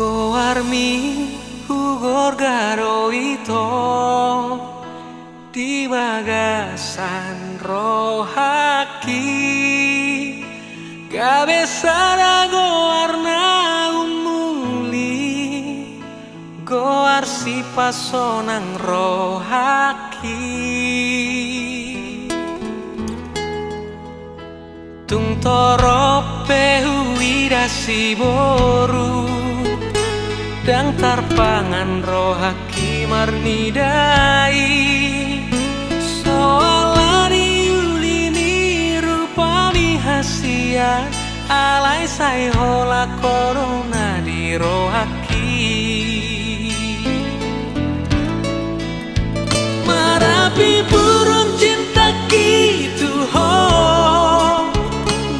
Koarmi hugor garo ito di bagasan rohaki gabesara goarna umuli goar si pasonang rohaki tung torope huida si boru dang tarpangan rohaki marnidai soalani ulini rupa hasia alai sai hola corona di rohaki marapi burung cinta gitu ho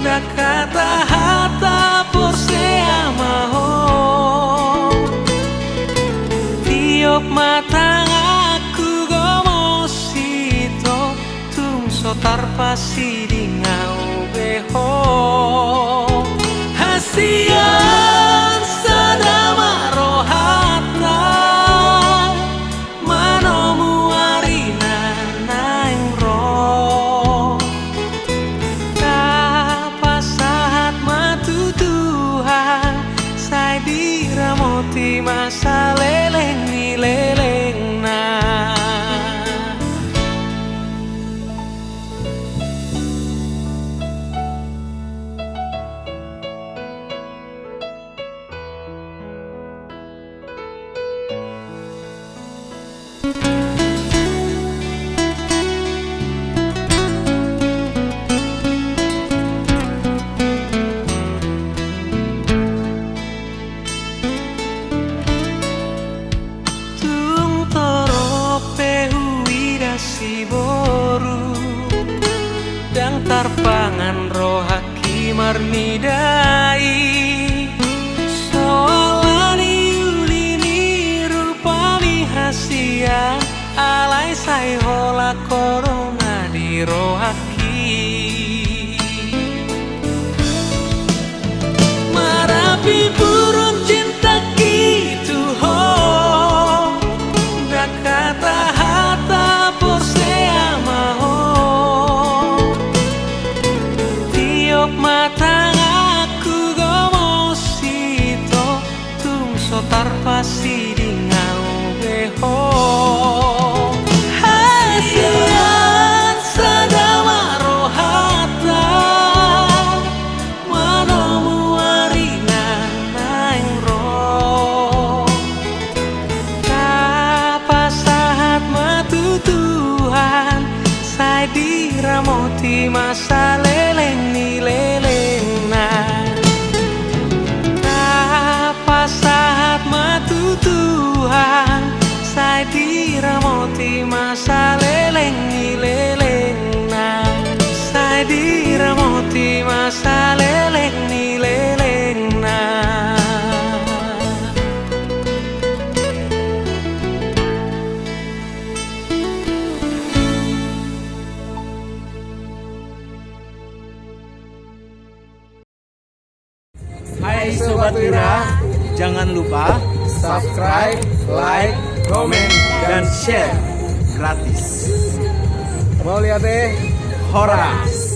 dak kata hata por se ama ho tiop mata aku gomosito tung sotar pasi di ngau beho hasian sadama rohata manomu arina naing ro kapasahat matu Tuhan sai diramoti masa leleng leleng na si boru dang tarpangan rohaki marnidai soalani ulini rupa hasia alai sai hola corona di rohaki marapi burung cinta gitu ho dak kata hata mata aku gomosito tung sotar pasi di ngau beho hasian sadama rohata manomu arina naing ro kapasahat matu Tuhan sai diramoti masa leleng ni leleng na kapasahat matu Tuhan sai diramoti masa leleng ni leleng na sai diramoti masa leleng ni leleng na Hai Sobat Wira, jangan lupa subscribe, like, komen, dan share gratis. Mau lihat Horas.